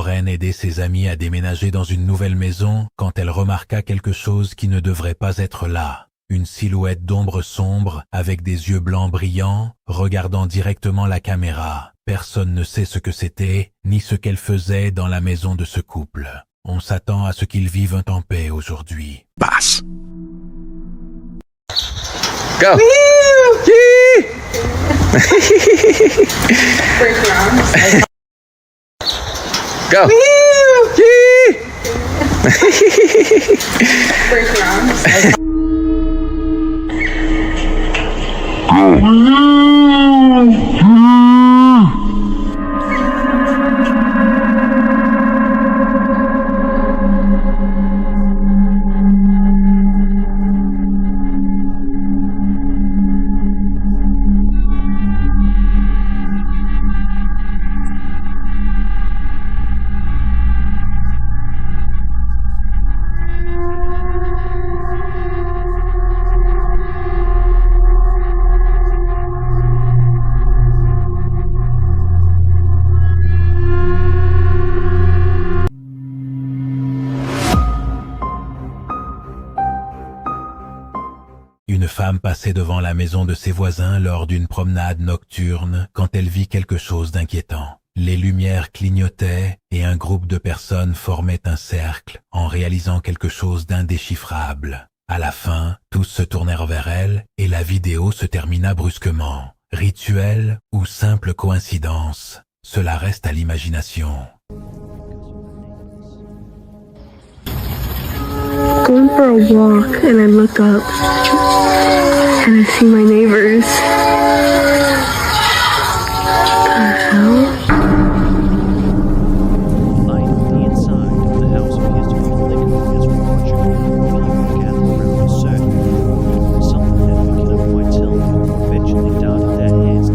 Lauren aidait ses amis à déménager dans une nouvelle maison quand elle remarqua quelque chose qui ne devrait pas être là. Une silhouette d'ombre sombre avec des yeux blancs brillants, regardant directement la caméra. Personne ne sait ce que c'était, ni ce qu'elle faisait dans la maison de ce couple. On s'attend à ce qu'ils vivent en paix aujourd'hui. Pass. Go. Go. Une femme passait devant la maison de ses voisins lors d'une promenade nocturne quand elle vit quelque chose d'inquiétant. Les lumières clignotaient et un groupe de personnes formait un cercle en réalisant quelque chose d'indéchiffrable. À la fin, tous se tournèrent vers elle et la vidéo se termina brusquement. Rituel ou simple coïncidence, cela reste à l'imagination. Going for a walk and I look up and I see my neighbors. What the hell? Light on the inside of the house appears to be flickering as watching the volume gather around a circle. Something that we cannot quite tell eventually darted their heads.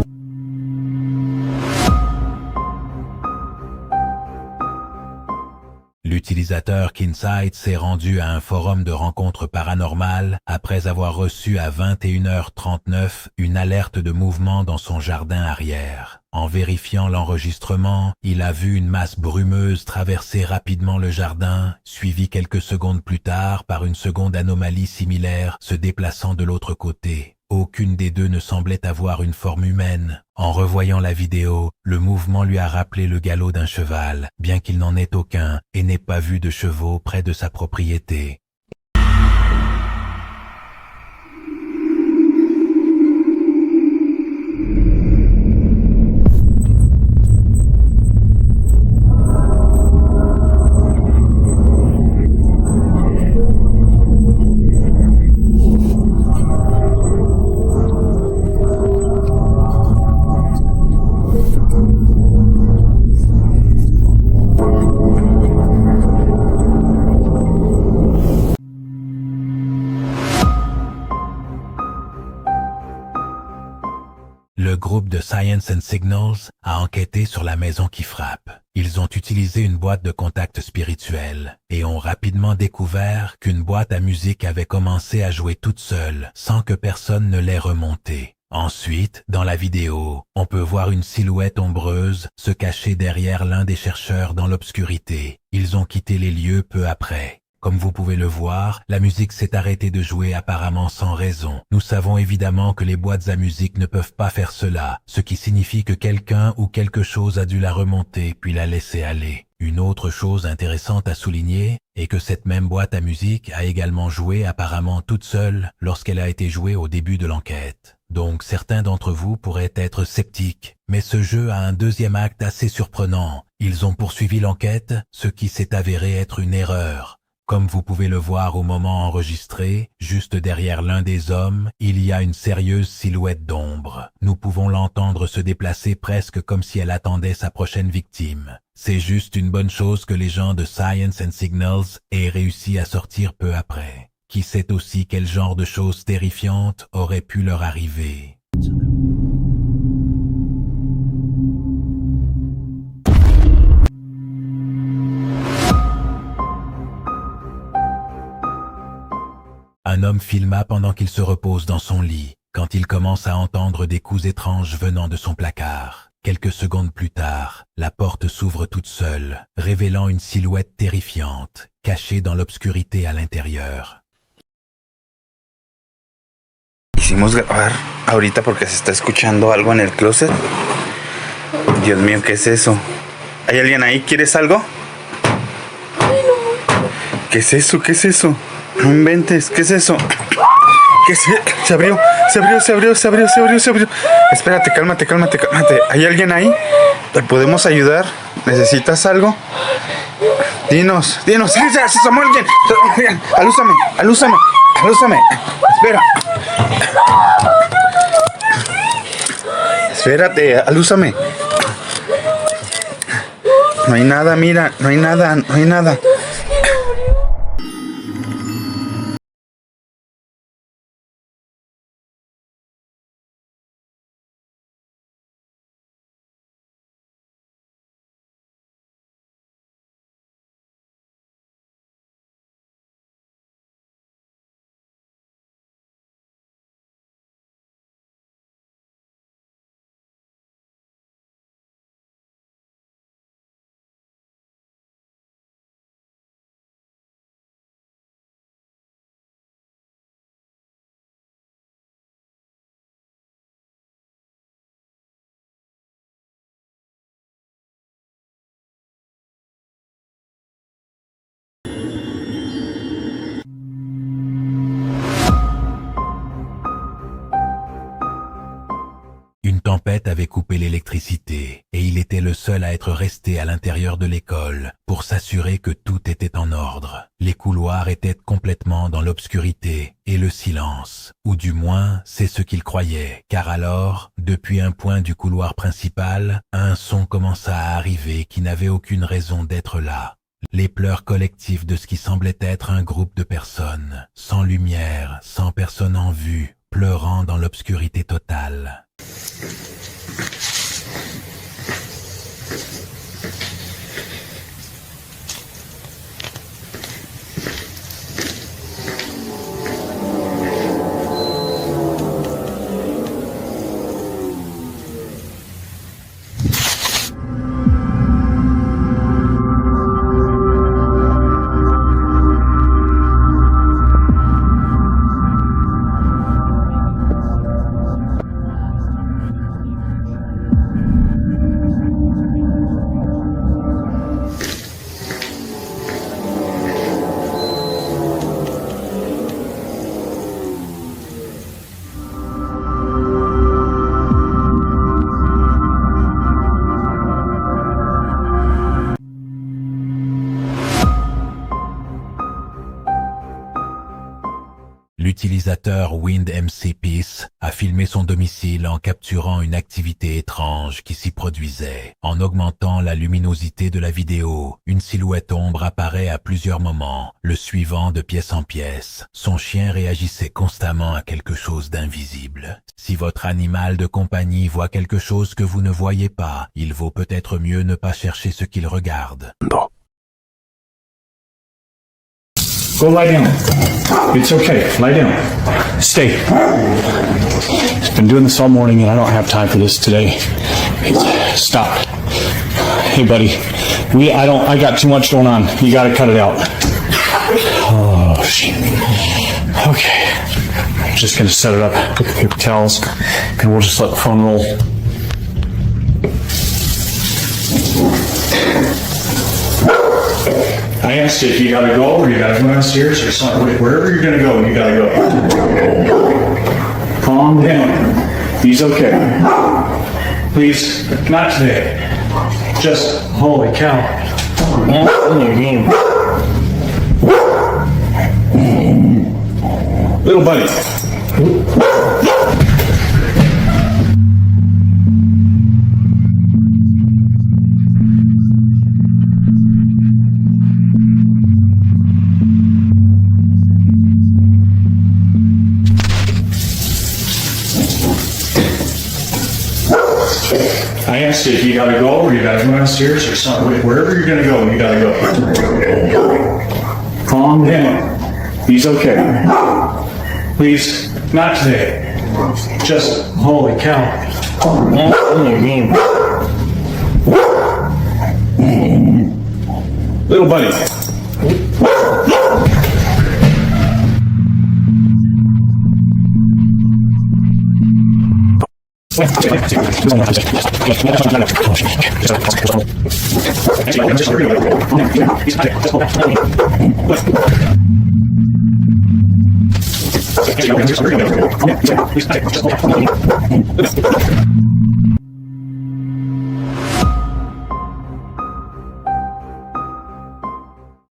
L'utilisateur Kinsight s'est rendu à un forum de rencontres paranormales après avoir reçu à 21h39 une alerte de mouvement dans son jardin arrière. En vérifiant l'enregistrement, il a vu une masse brumeuse traverser rapidement le jardin, suivie quelques secondes plus tard par une seconde anomalie similaire se déplaçant de l'autre côté. Aucune des deux ne semblait avoir une forme humaine. En revoyant la vidéo, le mouvement lui a rappelé le galop d'un cheval, bien qu'il n'en ait aucun et n'ait pas vu de chevaux près de sa propriété. Le groupe de Science and Signals a enquêté sur la maison qui frappe. Ils ont utilisé une boîte de contact spirituel et ont rapidement découvert qu'une boîte à musique avait commencé à jouer toute seule sans que personne ne l'ait remontée. Ensuite, dans la vidéo, on peut voir une silhouette ombreuse se cacher derrière l'un des chercheurs dans l'obscurité. Ils ont quitté les lieux peu après. Comme vous pouvez le voir, la musique s'est arrêtée de jouer apparemment sans raison. Nous savons évidemment que les boîtes à musique ne peuvent pas faire cela, ce qui signifie que quelqu'un ou quelque chose a dû la remonter puis la laisser aller. Une autre chose intéressante à souligner est que cette même boîte à musique a également joué apparemment toute seule lorsqu'elle a été jouée au début de l'enquête. Donc certains d'entre vous pourraient être sceptiques, mais ce jeu a un deuxième acte assez surprenant. Ils ont poursuivi l'enquête, ce qui s'est avéré être une erreur. Comme vous pouvez le voir au moment enregistré, juste derrière l'un des hommes, il y a une sérieuse silhouette d'ombre. Nous pouvons l'entendre se déplacer presque comme si elle attendait sa prochaine victime. C'est juste une bonne chose que les gens de Science and Signals aient réussi à sortir peu après. Qui sait aussi quel genre de choses terrifiantes auraient pu leur arriver. Un homme filma pendant qu'il se repose dans son lit, quand il commence à entendre des coups étranges venant de son placard. Quelques secondes plus tard, la porte s'ouvre toute seule, révélant une silhouette terrifiante, cachée dans l'obscurité à l'intérieur. Quisimos grabar ahorita porque se está escuchando algo en el closet. Dios mío, ¿qué es eso? ¿Hay alguien ahí? ¿Quieres algo? ¿Qué es eso? ¿Qué es eso? No inventes, ¿qué es eso? ¿Qué es? Se abrió. Espérate, cálmate. ¿Hay alguien ahí? ¿Te podemos ayudar? ¿Necesitas algo? Dinos. Se asomó alguien. Alúzame. Espera. Espérate, alúzame. No hay nada, mira, no hay nada. Une tempête avait coupé l'électricité et il était le seul à être resté à l'intérieur de l'école pour s'assurer que tout était en ordre. Les couloirs étaient complètement dans l'obscurité et le silence, ou du moins c'est ce qu'il croyait, car alors, depuis un point du couloir principal, un son commença à arriver qui n'avait aucune raison d'être là. Les pleurs collectifs de ce qui semblait être un groupe de personnes, sans lumière, sans personne en vue, pleurant dans l'obscurité totale. L'utilisateur WindMC Peace a filmé son domicile en capturant une activité étrange qui s'y produisait. En augmentant la luminosité de la vidéo, une silhouette ombre apparaît à plusieurs moments, le suivant de pièce en pièce. Son chien réagissait constamment à quelque chose d'invisible. Si votre animal de compagnie voit quelque chose que vous ne voyez pas, il vaut peut-être mieux ne pas chercher ce qu'il regarde. No. Go lie down. It's okay. Lie down. Stay. Been doing this all morning and I don't have time for this today. Stop. Hey buddy. I got too much going on. You gotta cut it out. Oh shit. Okay. I'm just gonna set it up, put the paper towels, and we'll just let the phone roll. I asked you if you gotta go or you gotta go downstairs or something. Wherever you're gonna go, you gotta go. Calm down. He's okay. Please, not today. Just, holy cow. Little buddy. I asked you if you gotta go or you gotta go downstairs or something. Wherever you're gonna go, you gotta go. Calm down. He's okay. Please, not today. Just, holy cow. Little buddy.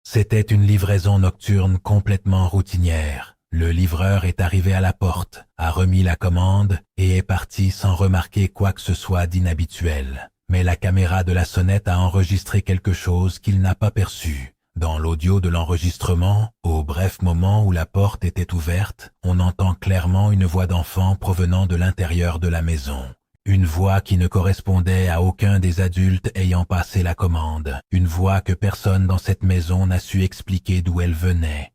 C'était une livraison nocturne complètement routinière. Le livreur est arrivé à la porte, a remis la commande et est parti sans remarquer quoi que ce soit d'inhabituel. Mais la caméra de la sonnette a enregistré quelque chose qu'il n'a pas perçu. Dans l'audio de l'enregistrement, au bref moment où la porte était ouverte, on entend clairement une voix d'enfant provenant de l'intérieur de la maison. Une voix qui ne correspondait à aucun des adultes ayant passé la commande. Une voix que personne dans cette maison n'a su expliquer d'où elle venait.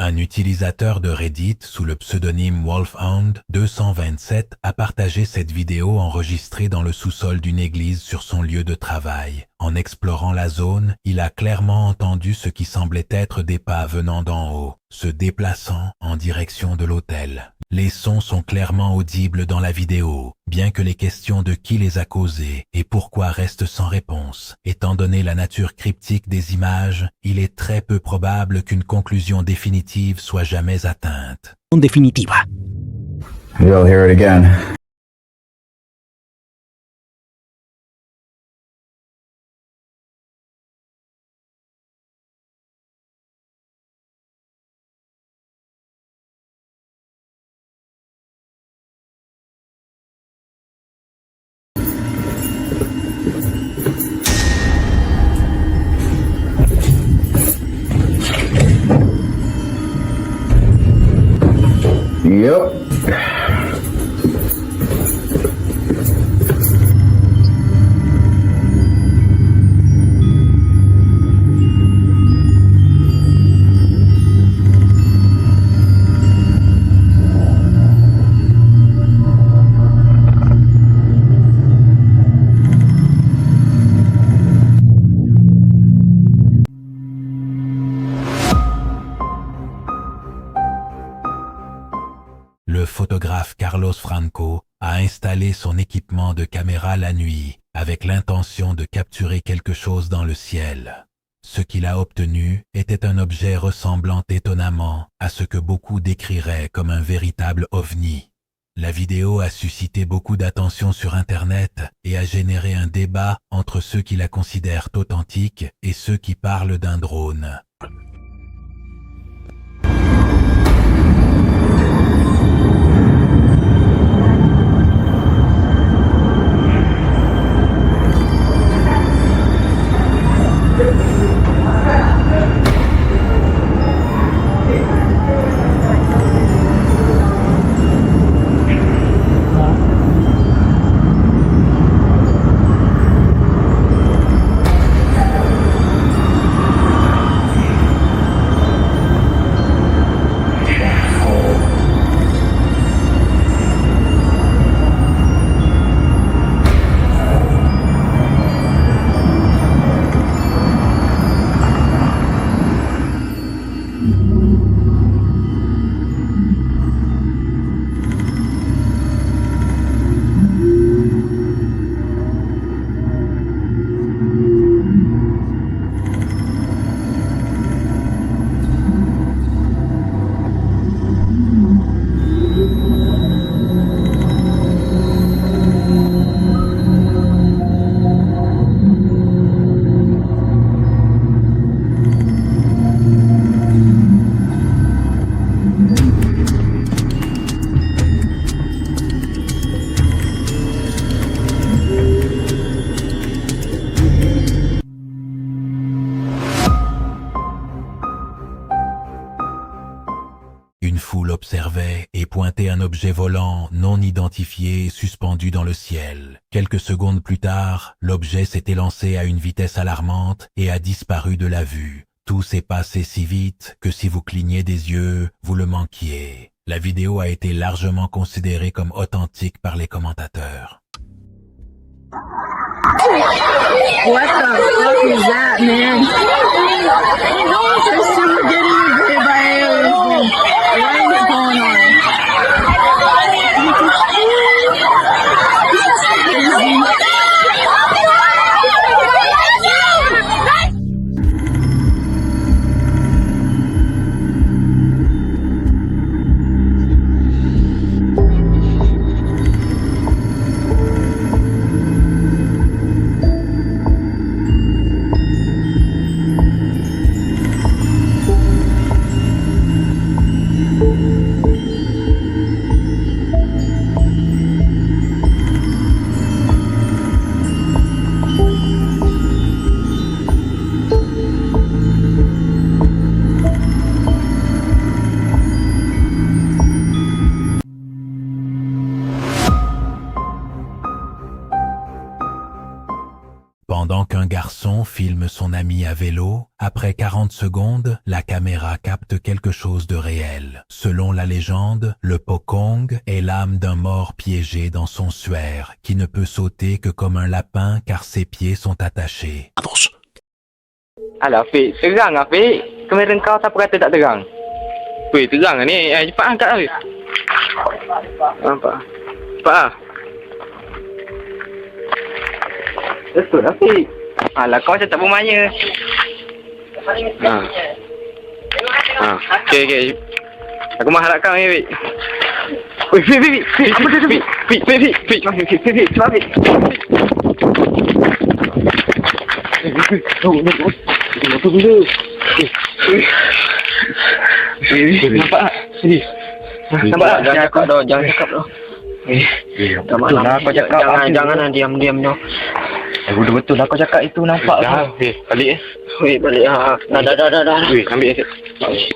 Un utilisateur de Reddit sous le pseudonyme Wolfhound227 a partagé cette vidéo enregistrée dans le sous-sol d'une église sur son lieu de travail. En explorant la zone, il a clairement entendu ce qui semblait être des pas venant d'en haut, se déplaçant en direction de l'autel. Les sons sont clairement audibles dans la vidéo, bien que les questions de qui les a causés et pourquoi restent sans réponse. Étant donné la nature cryptique des images, il est très peu probable qu'une conclusion définitive soit jamais atteinte. Definitiva. You'll hear it again. Yep. Le photographe Carlos Franco a installé son équipement de caméra la nuit avec l'intention de capturer quelque chose dans le ciel. Ce qu'il a obtenu était un objet ressemblant étonnamment à ce que beaucoup décriraient comme un véritable ovni. La vidéo a suscité beaucoup d'attention sur Internet et a généré un débat entre ceux qui la considèrent authentique et ceux qui parlent d'un drone. l'objet et pointait un objet volant non identifié suspendu dans le ciel. Quelques secondes plus tard, l'objet s'est élancé à une vitesse alarmante et a disparu de la vue. Tout s'est passé si vite que si vous clignez des yeux, vous le manquiez. La vidéo a été largement considérée comme authentique par les commentateurs. What the fuck is that, man? This shit was getting invaded by aliens. What is going on? Pendant qu'un garçon filme son ami à vélo, après 40 secondes, la caméra capte quelque chose de réel. Selon la légende, le Pocong est l'âme d'un mort piégé dans son suaire, qui ne peut sauter que comme un lapin car ses pieds sont attachés. Alah Fik, terang lah Fik. Kamera kau siapa kata tak terang? Fik, terang lah ni. Cepat angkat lah Fik. Nampak? Cepat lah. Betul lah Fik. Alah kau macam tak bermaya. Okey. Aku mengharapkan ni Fik. Fik. Cepat Fik. Apa benda? Nampak tak? Sini. Nampak tak? Jangan cakap dah. Betul lah kau cakap. Jangan diam je. Betul lah kau cakap itu nampak. Dah, balik balik. Dah. Ambil asyik.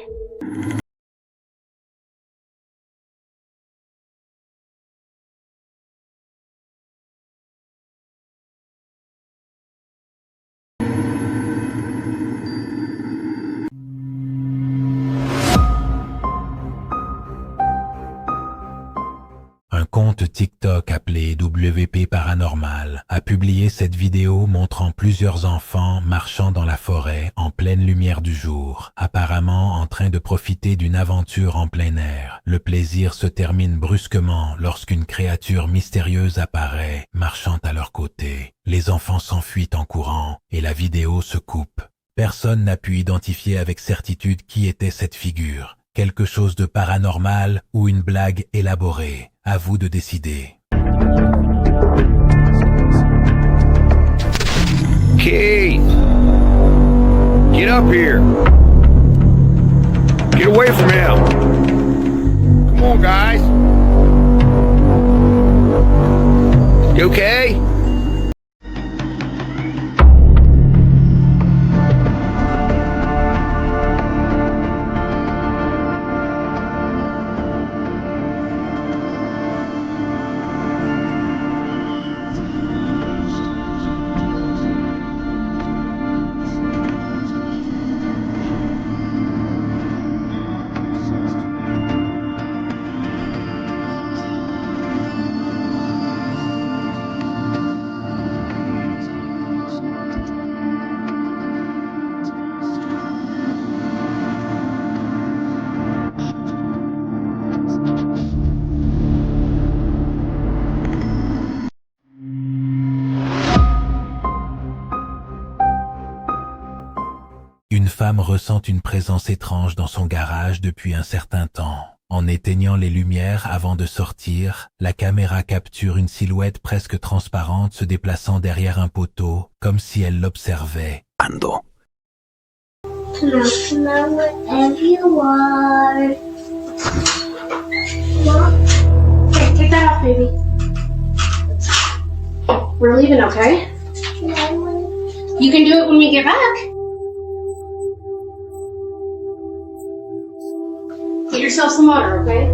Un compte TikTok appelé WP Paranormal a publié cette vidéo montrant plusieurs enfants marchant dans la forêt en pleine lumière du jour, apparemment en train de profiter d'une aventure en plein air. Le plaisir se termine brusquement lorsqu'une créature mystérieuse apparaît, marchant à leur côté. Les enfants s'enfuient en courant et la vidéo se coupe. Personne n'a pu identifier avec certitude qui était cette figure. Quelque chose de paranormal ou une blague élaborée. À vous de décider. Keith! Get up here! Get away from him! Come on, guys! You okay? Une femme ressent une présence étrange dans son garage depuis un certain temps. En éteignant les lumières avant de sortir, la caméra capture une silhouette presque transparente se déplaçant derrière un poteau, comme si elle l'observait. Ando. Smell whatever you want. Okay, take that off, baby. We're leaving, okay? You can do it when we get back. Get yourself some water, okay?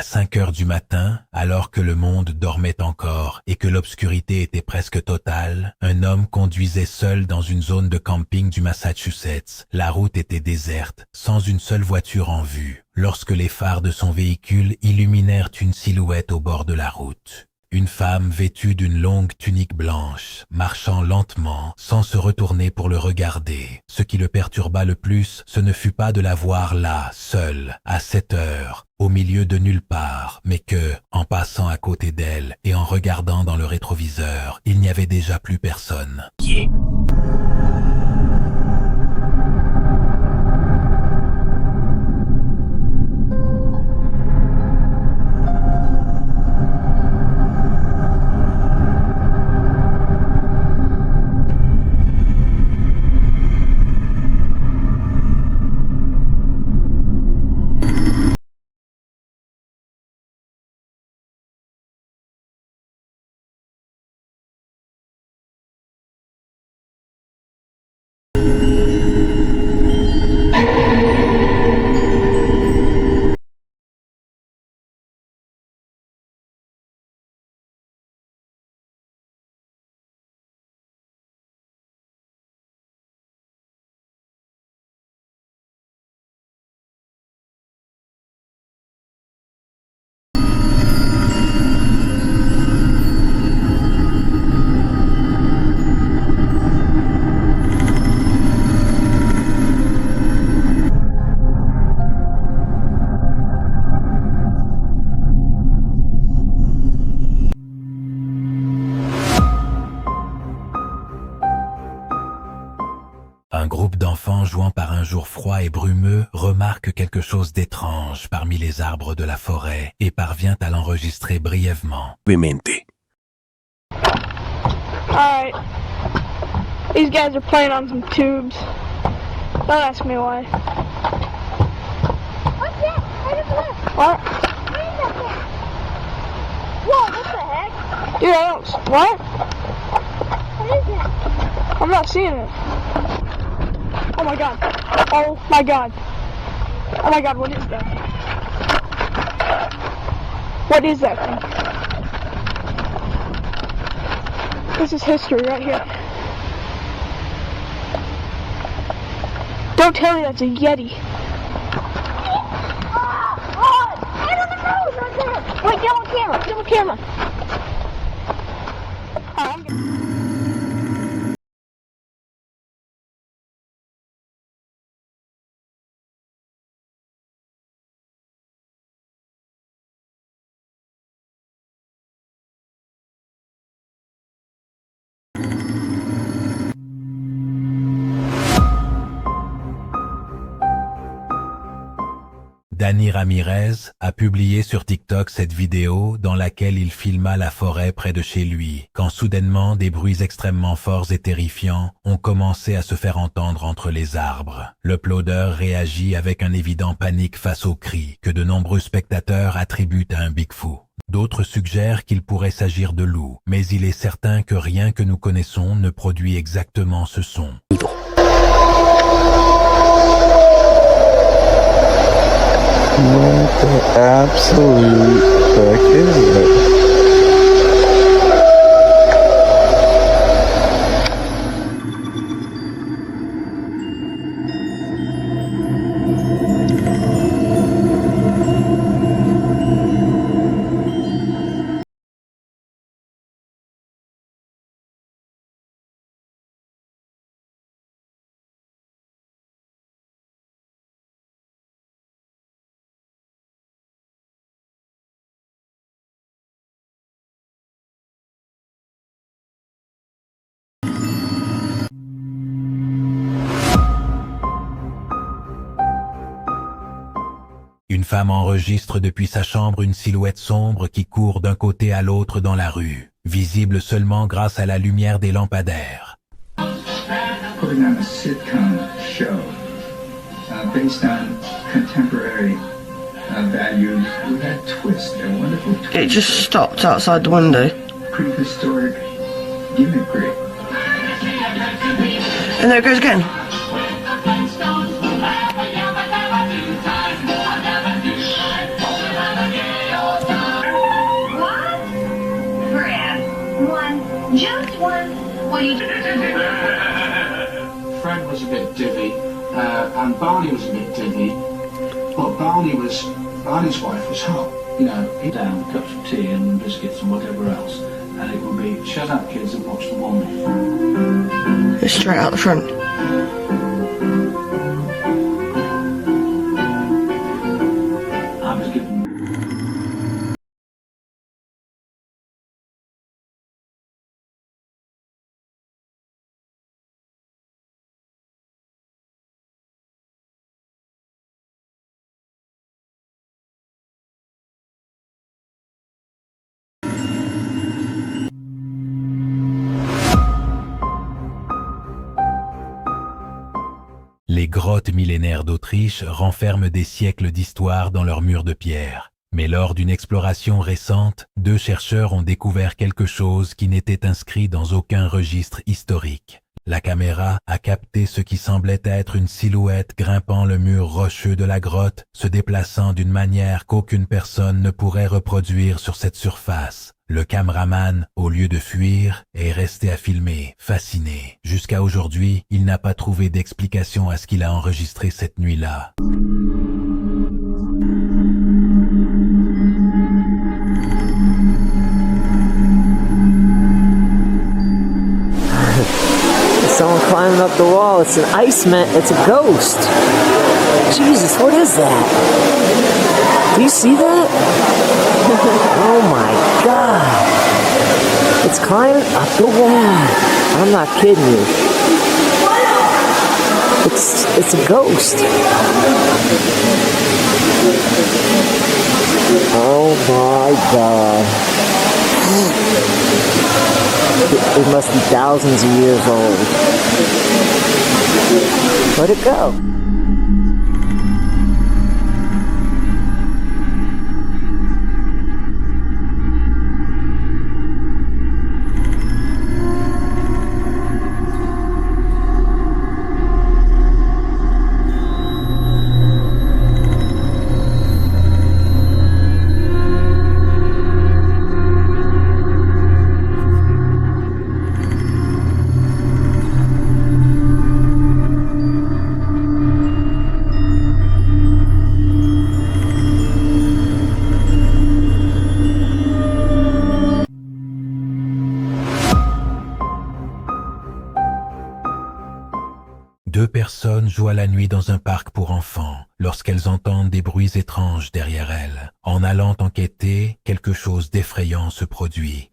5 heures du matin, alors que le monde dormait encore et que l'obscurité était presque totale, un homme conduisait seul dans une zone de camping du Massachusetts. La route était déserte, sans une seule voiture en vue, lorsque les phares de son véhicule illuminèrent une silhouette au bord de la route. Une femme vêtue d'une longue tunique blanche, marchant lentement, sans se retourner pour le regarder. Ce qui le perturba le plus, ce ne fut pas de la voir là, seule, à 7 heures, au milieu de nulle part, mais que, en passant à côté d'elle et en regardant dans le rétroviseur, il n'y avait déjà plus personne. Un groupe d'enfants jouant par un jour froid et brumeux remarque quelque chose d'étrange parmi les arbres de la forêt et parvient à l'enregistrer brièvement. Alright. These guys are playing on some tubes. Don't ask me why. What's that? Right up left. What? What is that thing? Whoa, what the heck? Dude, I don't... What? What is that? I'm not seeing it. Oh my god. Oh my god. Oh my god, what is that? What is that thing? This is history right here. Don't tell me that's a Yeti. Oh, right on the nose right there. Wait, get on camera. Get on camera. Alright, Danny Ramirez a publié sur TikTok cette vidéo dans laquelle il filma la forêt près de chez lui, quand soudainement des bruits extrêmement forts et terrifiants ont commencé à se faire entendre entre les arbres. L'uploader réagit avec un évident panique face aux cris que de nombreux spectateurs attribuent à un Bigfoot. D'autres suggèrent qu'il pourrait s'agir de loups, mais il est certain que rien que nous connaissons ne produit exactement ce son. What the absolute fuck is it? Une femme enregistre depuis sa chambre une silhouette sombre qui court d'un côté à l'autre dans la rue, visible seulement grâce à la lumière des lampadaires. Putting on a sitcom show based on contemporary values with that twist, a wonderful twist. It just stopped outside the window. Prehistoric gimmickry. And there it goes again. Fred was a bit divvy, and Barney was a bit divvy, but Barney's wife was hot. You know, he'd down cups of tea and biscuits and whatever else, and it would be shut up kids and watch the woman. Just straight out the front. I was given. Les grottes millénaires d'Autriche renferment des siècles d'histoire dans leurs murs de pierre. Mais lors d'une exploration récente, 2 chercheurs ont découvert quelque chose qui n'était inscrit dans aucun registre historique. La caméra a capté ce qui semblait être une silhouette grimpant le mur rocheux de la grotte, se déplaçant d'une manière qu'aucune personne ne pourrait reproduire sur cette surface. Le caméraman, au lieu de fuir, est resté à filmer, fasciné. Jusqu'à aujourd'hui, il n'a pas trouvé d'explication à ce qu'il a enregistré cette nuit-là. Someone climbing up the wall. It's an Iceman. It's a ghost. Jesus, what is that? Do you see that? Oh my God. It's climbing up the wall. I'm not kidding you. It's a ghost. Oh my God. It must be thousands of years old. Where'd it go? Deux personnes jouent à la nuit dans un parc pour enfants lorsqu'elles entendent des bruits étranges derrière elles. En allant enquêter, quelque chose d'effrayant se produit.